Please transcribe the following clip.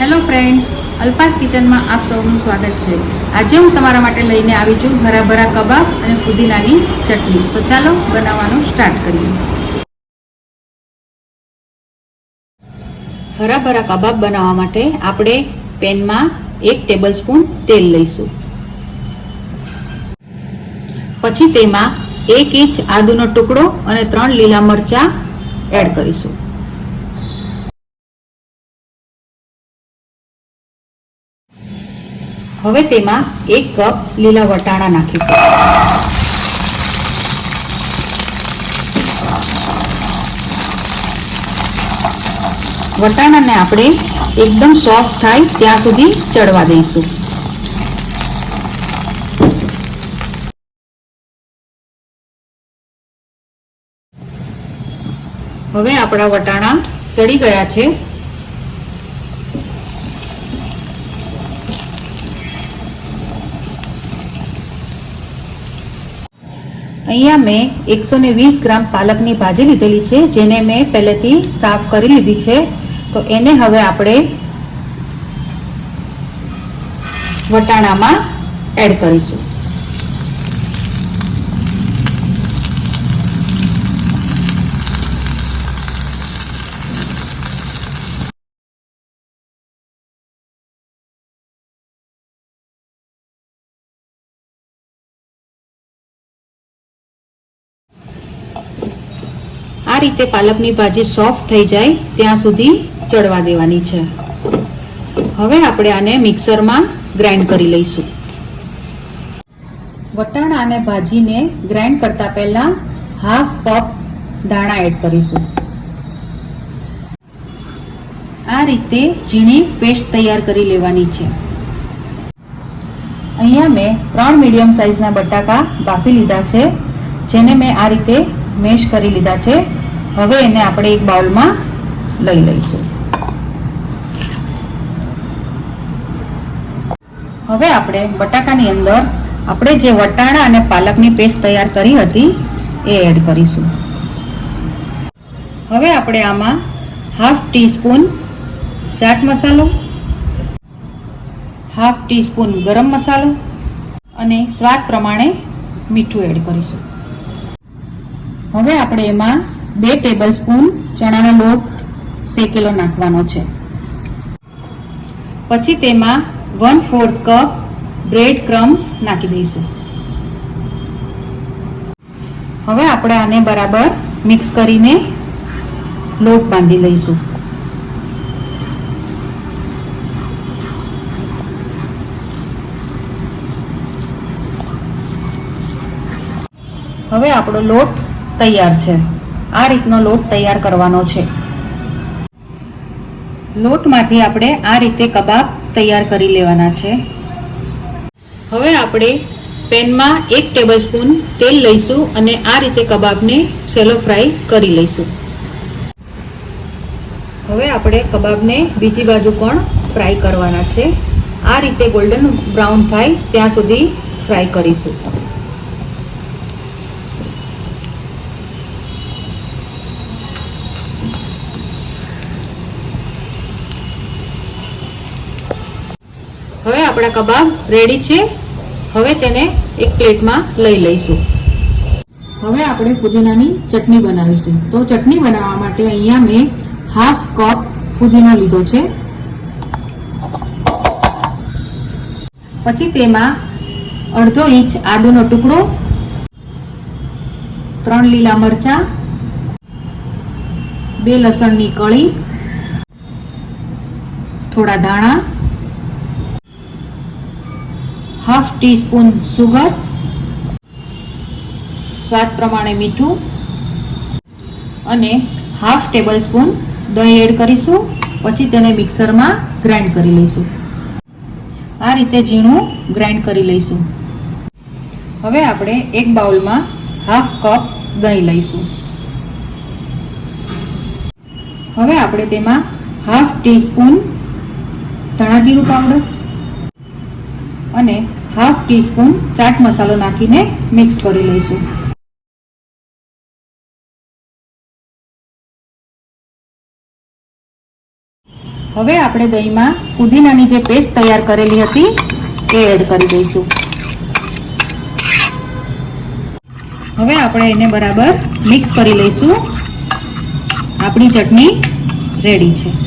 Hello friends, Alpa's કિચનમાં આપ સૌનું સ્વાગત છે। આજે હું તમારા માટે લઈને આવી છું હરાભરા કબાબ અને પુદીનાની ચટણી। તો ચાલો બનાવવાનું સ્ટાર્ટ કરીએ। હરાભરા કબાબ બનાવવા માટે આપણે પેનમાં 1 ટેબલસ્પૂન તેલ લઈશું। પછી તેમાં 1 ઇંચ આદુનો ટુકડો અને 3 લીલા મરચાં એડ કરીશું। હવે તેમાં 1 કપ લીલા વટાણા નાખીશું। વટાણાને આપણે એકદમ સોફ્ટ થાય ત્યાં સુધી ચડવા દઈશું। હવે આપણા વટાણા ચડી ગયા છે। અહીંયા મેં 120 ગ્રામ પાલકની ભાજી લીધેલી છે, જેને મેં પહેલેથી સાફ કરી લીધી છે। તો એને હવે આપણે વટાણામાં એડ કરીશું। આ રીતે પાલકની ભાજી સોફ્ટ થઈ જાય ત્યાં સુધી ચડવા દેવાની છે। હવે આપણે આને મિક્સરમાં ગ્રાઇન્ડ કરી લઈશું। વટાણા અને ભાજીને ગ્રાઇન્ડ કરતા પહેલા હાફ કપ ધાણા એડ કરીશું। આ રીતે ઝીણી પેસ્ટ તૈયાર કરી લેવાની છે। અહીંયા મેં 3 મીડિયમ સાઇઝના બટાકા બાફી લીધા છે, જેને મેં આ રીતે મેશ કરી લીધા છે। હવે એને આપણે એક બાઉલમાં લઈ લઈશું। હવે આપણે બટાકાની અંદર આપણે જે વટાણા અને પાલકની પેસ્ટ તૈયાર કરી હતી એ એડ કરીશું। હવે આપણે આમાં હાફ ટીસ્પૂન ચાટ મસાલો, હાફ ટીસ્પૂન ગરમ મસાલો અને સ્વાદ પ્રમાણે મીઠું એડ કરીશું। હવે આપણે એમાં 2 ટેબલસ્પૂન ચણાનો લોટ શેકેલો નાખવાનો છે। પછી તેમાં 1/4 કપ બ્રેડ ક્રમ્સ નાખી દઈશું। હવે આપણે આને બરાબર મિક્સ કરીને લોટ બાંધી લઈશું। હવે આપણો લોટ તૈયાર છે। આ રીતનો લોટ તૈયાર કરવાનો છે। લોટમાંથી આપણે આ રીતે કબાબ તૈયાર કરી લેવાના છે। હવે આપણે પેનમાં 1 ટેબલસ્પૂન તેલ લઈશું અને આ રીતે કબાબને શેલો ફ્રાય કરી લઈશું। હવે આપણે કબાબને બીજી બાજુ પણ ફ્રાય કરવાના છે। આ રીતે ગોલ્ડન બ્રાઉન થાય ત્યાં સુધી ફ્રાય કરીશું। હવે આપણા કબાબ રેડી છે। હવે તેને એક પ્લેટમાં લઈ લઈશું। હવે આપણે પુદીનાની ચટણી બનાવીશું। તો ચટણી બનાવવા માટે અહીંયા મેં હાફ કપ પુદીનો લીધો છે। પછી તેમાં 1/2 ઇંચ આદુનો ટુકડો, 3 લીલા મરચાં, 2 લસણની કળી, થોડા ધાણા, હાફ ટીસ્પૂન સુગર, સ્વાદ પ્રમાણે મીઠું અને હાફ ટેબલ સ્પૂન દહીં એડ કરીશું। પછી તેને મિક્સરમાં ગ્રાઇન્ડ કરી લઈશું। આ રીતે ઝીણું ગ્રાઇન્ડ કરી લઈશું। હવે આપણે એક બાઉલમાં હાફ કપ દહીં લઈશું। હવે આપણે તેમાં હાફ ટીસ્પૂન ધાણા જીરું પાવડર અને હાફ ટીસ્પૂન ચાટ મસાલો નાખીને મિક્સ કરી લઈશું। હવે આપણે દહીંમાં ફુદીનાની જે પેસ્ટ તૈયાર કરેલી હતી એ એડ કરી દઈશું. હવે આપણે એને બરાબર મિક્સ કરી લઈશું. આપણી ચટણી રેડી છે.